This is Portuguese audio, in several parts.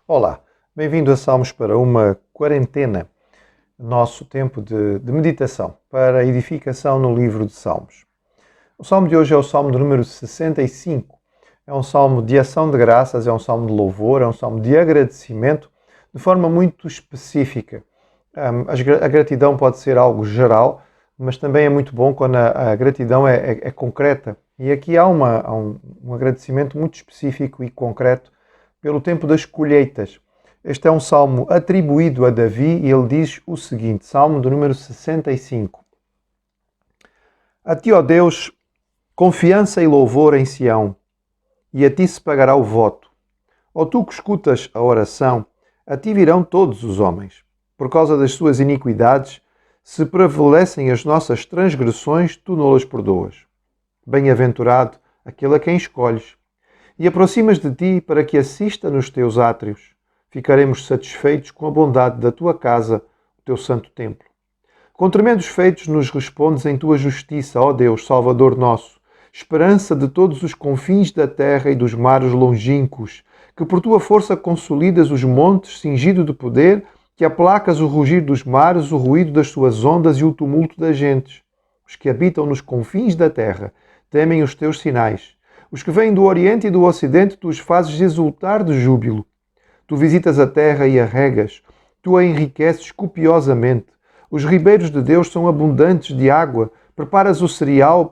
Olá, bem-vindo a Salmos para uma quarentena, nosso tempo de meditação, para edificação no livro de Salmos. O salmo de hoje é o salmo de número 65. É um salmo de ação de graças, é um salmo de louvor, é um salmo de agradecimento, de forma muito específica. A gratidão pode ser algo geral, mas também é muito bom quando a gratidão é concreta. E aqui há um agradecimento muito específico e concreto pelo tempo das colheitas. Este é um salmo atribuído a Davi e ele diz o seguinte, salmo do número 65. A ti, ó Deus, confiança e louvor em Sião, e a ti se pagará o voto. Ó tu que escutas a oração, a ti virão todos os homens. Por causa das suas iniquidades, se prevalecem as nossas transgressões, tu não-las perdoas. Bem-aventurado aquele a quem escolhes. E aproximas de ti para que assista nos teus átrios. Ficaremos satisfeitos com a bondade da tua casa, o teu santo templo. Com tremendos feitos nos respondes em tua justiça, ó Deus, Salvador nosso, esperança de todos os confins da terra e dos mares longínquos, que por tua força consolidas os montes, cingido de poder, que aplacas o rugir dos mares, o ruído das suas ondas e o tumulto das gentes. Os que habitam nos confins da terra temem os teus sinais. Os que vêm do Oriente e do Ocidente, tu os fazes exultar de júbilo. Tu visitas a terra e a regas, tu a enriqueces copiosamente. Os ribeiros de Deus são abundantes de água, preparas o cereal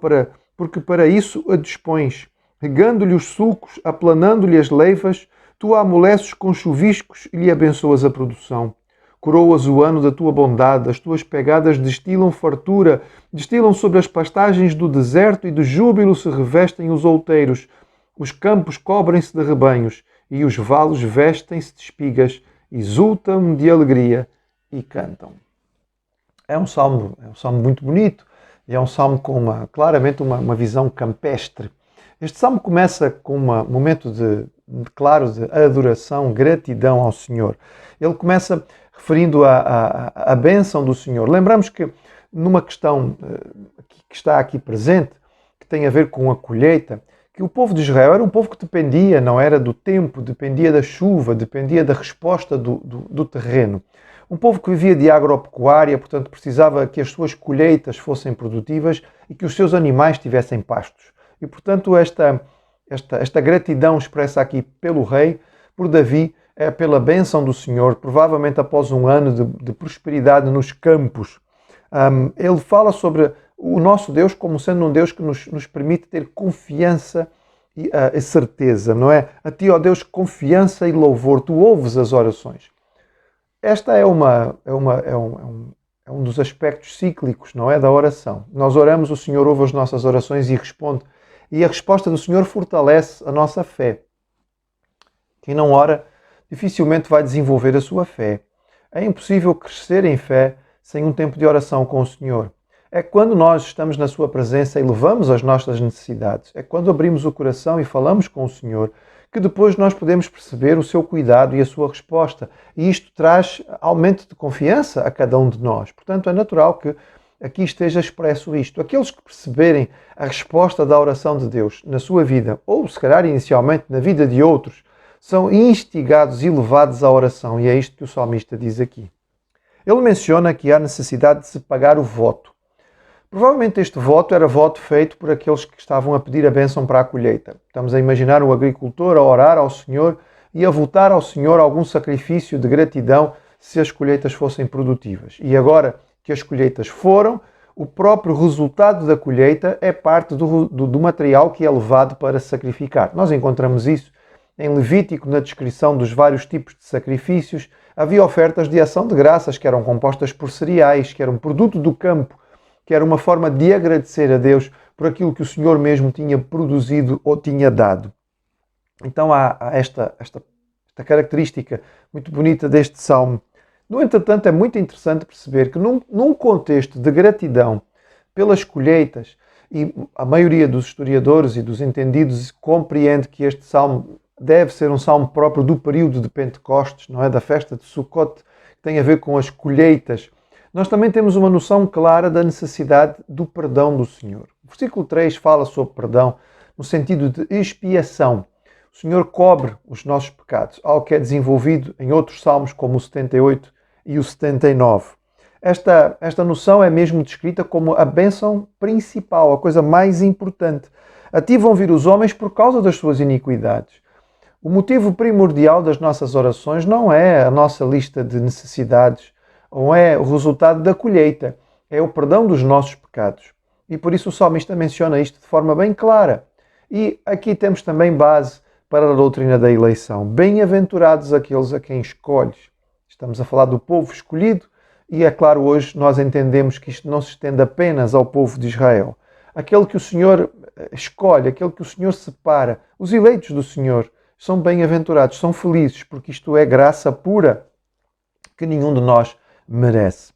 porque para isso a dispões. Regando-lhe os sulcos, aplanando-lhe as leivas, tu a amoleces com chuviscos e lhe abençoas a produção. Coroas o ano da tua bondade, as tuas pegadas destilam fartura, destilam sobre as pastagens do deserto e de júbilo se revestem os outeiros. Os campos cobrem-se de rebanhos e os valos vestem-se de espigas, exultam de alegria e cantam. É um salmo muito bonito e é um salmo com claramente uma visão campestre. Este salmo começa com um momento de adoração, gratidão ao Senhor. Ele começa referindo a bênção do Senhor. Lembramos que numa questão que está aqui presente, que tem a ver com a colheita, que o povo de Israel era um povo que dependia, não era do tempo, dependia da chuva, dependia da resposta do terreno. Um povo que vivia de agropecuária, portanto precisava que as suas colheitas fossem produtivas e que os seus animais tivessem pastos. E portanto esta gratidão expressa aqui pelo rei, por Davi, é pela bênção do Senhor, provavelmente após um ano de prosperidade nos campos. Ele fala sobre o nosso Deus como sendo um Deus que nos permite ter confiança e certeza, não é? A ti, ó Deus, confiança e louvor, tu ouves as orações. Esta é um dos aspectos cíclicos, não é? Da oração. Nós oramos, o Senhor ouve as nossas orações e responde. E a resposta do Senhor fortalece a nossa fé. Quem não ora dificilmente vai desenvolver a sua fé. É impossível crescer em fé sem um tempo de oração com o Senhor. É quando nós estamos na sua presença e levamos as nossas necessidades. É quando abrimos o coração e falamos com o Senhor que depois nós podemos perceber o seu cuidado e a sua resposta. E isto traz aumento de confiança a cada um de nós. Portanto, é natural que aqui esteja expresso isto. Aqueles que perceberem a resposta da oração de Deus na sua vida, ou se calhar inicialmente na vida de outros, são instigados e levados à oração. E é isto que o salmista diz aqui. Ele menciona que há necessidade de se pagar o voto. Provavelmente este voto era voto feito por aqueles que estavam a pedir a bênção para a colheita. Estamos a imaginar o agricultor a orar ao Senhor e a votar ao Senhor algum sacrifício de gratidão se as colheitas fossem produtivas. E agora que as colheitas foram, o próprio resultado da colheita é parte do material que é levado para sacrificar. Nós encontramos isso em Levítico, na descrição dos vários tipos de sacrifícios. Havia ofertas de ação de graças que eram compostas por cereais, que eram produto do campo, que era uma forma de agradecer a Deus por aquilo que o Senhor mesmo tinha produzido ou tinha dado. Então há esta característica muito bonita deste salmo. No entretanto, é muito interessante perceber que num contexto de gratidão pelas colheitas, e a maioria dos historiadores e dos entendidos compreende que este salmo deve ser um salmo próprio do período de Pentecostes, não é? Da festa de Sukkot, que tem a ver com as colheitas. nós também temos uma noção clara da necessidade do perdão do Senhor. O versículo 3 fala sobre perdão no sentido de expiação. O Senhor cobre os nossos pecados, algo que é desenvolvido em outros salmos como o 78 e o 79. Esta noção é mesmo descrita como a bênção principal, a coisa mais importante. A ti vão vir os homens por causa das suas iniquidades. O motivo primordial das nossas orações não é a nossa lista de necessidades, ou é o resultado da colheita, é o perdão dos nossos pecados. E por isso o salmista menciona isto de forma bem clara. E aqui temos também base para a doutrina da eleição. Bem-aventurados aqueles a quem escolhes. Estamos a falar do povo escolhido e, é claro, hoje nós entendemos que isto não se estende apenas ao povo de Israel. Aquele que o Senhor escolhe, aquele que o Senhor separa, os eleitos do Senhor, são bem-aventurados, são felizes, porque isto é graça pura que nenhum de nós merece.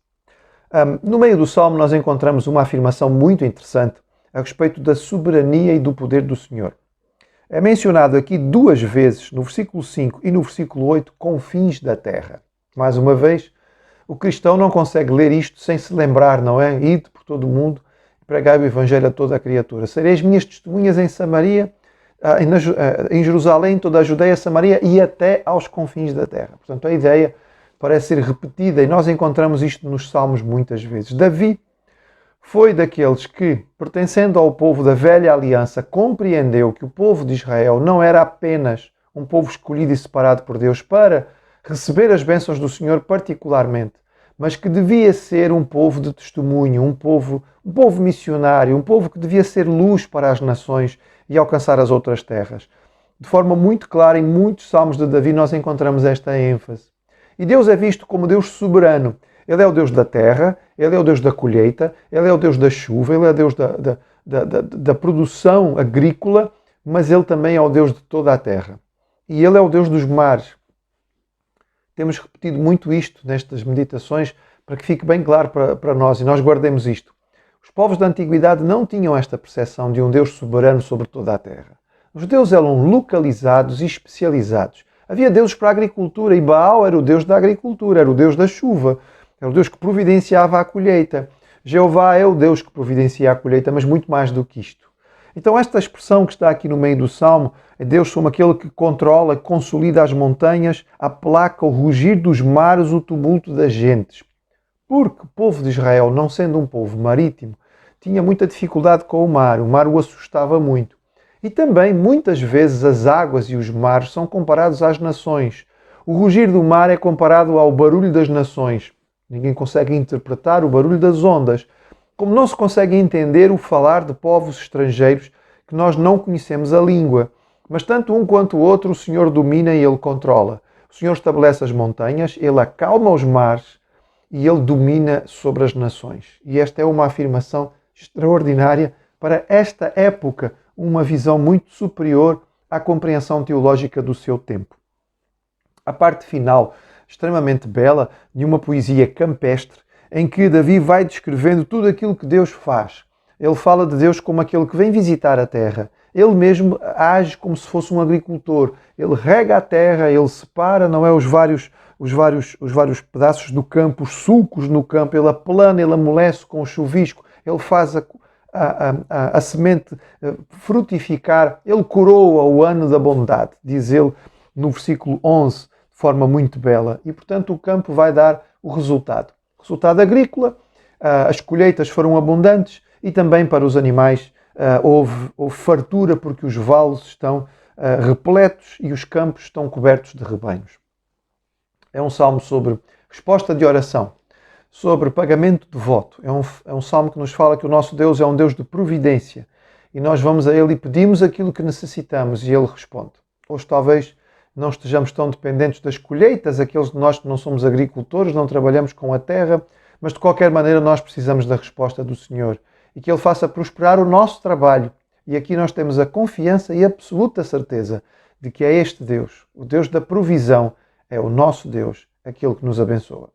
No meio do Salmo nós encontramos uma afirmação muito interessante a respeito da soberania e do poder do Senhor. É mencionado aqui duas vezes, no versículo 5 e no versículo 8, confins da terra. Mais uma vez, o cristão não consegue ler isto sem se lembrar, não é? Ide por todo o mundo e pregai o Evangelho a toda a criatura. Sereis minhas testemunhas em Samaria, em Jerusalém, toda a Judeia, Samaria e até aos confins da terra. Portanto, a ideia parece ser repetida e nós encontramos isto nos Salmos muitas vezes. Davi foi daqueles que, pertencendo ao povo da velha aliança, compreendeu que o povo de Israel não era apenas um povo escolhido e separado por Deus para receber as bênçãos do Senhor particularmente, mas que devia ser um povo de testemunho, um povo missionário, um povo que devia ser luz para as nações e alcançar as outras terras. De forma muito clara, em muitos salmos de Davi, nós encontramos esta ênfase. E Deus é visto como Deus soberano. Ele é o Deus da terra, Ele é o Deus da colheita, Ele é o Deus da chuva, Ele é o Deus da produção agrícola, mas Ele também é o Deus de toda a terra. E Ele é o Deus dos mares. Temos repetido muito isto nestas meditações para que fique bem claro para nós e nós guardemos isto. Os povos da antiguidade não tinham esta percepção de um Deus soberano sobre toda a terra. Os deuses eram localizados e especializados. Havia deuses para a agricultura e Baal era o Deus da agricultura, era o Deus da chuva, era o Deus que providenciava a colheita. Jeová é o Deus que providencia a colheita, mas muito mais do que isto. Então esta expressão que está aqui no meio do Salmo é Deus como aquele que controla, consolida as montanhas, aplaca o rugir dos mares, o tumulto das gentes. Porque o povo de Israel, não sendo um povo marítimo, tinha muita dificuldade com o mar o assustava muito. E também, muitas vezes, as águas e os mares são comparados às nações. O rugir do mar é comparado ao barulho das nações. Ninguém consegue interpretar o barulho das ondas, como não se consegue entender o falar de povos estrangeiros que nós não conhecemos a língua. Mas tanto um quanto o outro o Senhor domina e Ele controla. O Senhor estabelece as montanhas, Ele acalma os mares e Ele domina sobre as nações. E esta é uma afirmação extraordinária para esta época, uma visão muito superior à compreensão teológica do seu tempo. A parte final, extremamente bela, de uma poesia campestre, em que Davi vai descrevendo tudo aquilo que Deus faz. Ele fala de Deus como aquele que vem visitar a terra. Ele mesmo age como se fosse um agricultor. Ele rega a terra, ele separa, não é, os vários pedaços do campo, os sulcos no campo, ele aplana, ele amolece com o chuvisco, ele faz a semente frutificar, ele coroa o ano da bondade, diz ele no versículo 11, de forma muito bela. E, portanto, o campo vai dar o resultado. Resultado agrícola, as colheitas foram abundantes e também para os animais houve fartura porque os vales estão repletos e os campos estão cobertos de rebanhos. É um salmo sobre resposta de oração, sobre pagamento de voto. É um salmo que nos fala que o nosso Deus é um Deus de providência e nós vamos a Ele e pedimos aquilo que necessitamos e Ele responde. Hoje talvez não estejamos tão dependentes das colheitas, aqueles de nós que não somos agricultores, não trabalhamos com a terra, mas de qualquer maneira nós precisamos da resposta do Senhor e que Ele faça prosperar o nosso trabalho. E aqui nós temos a confiança e a absoluta certeza de que é este Deus, o Deus da provisão, é o nosso Deus, aquele que nos abençoa.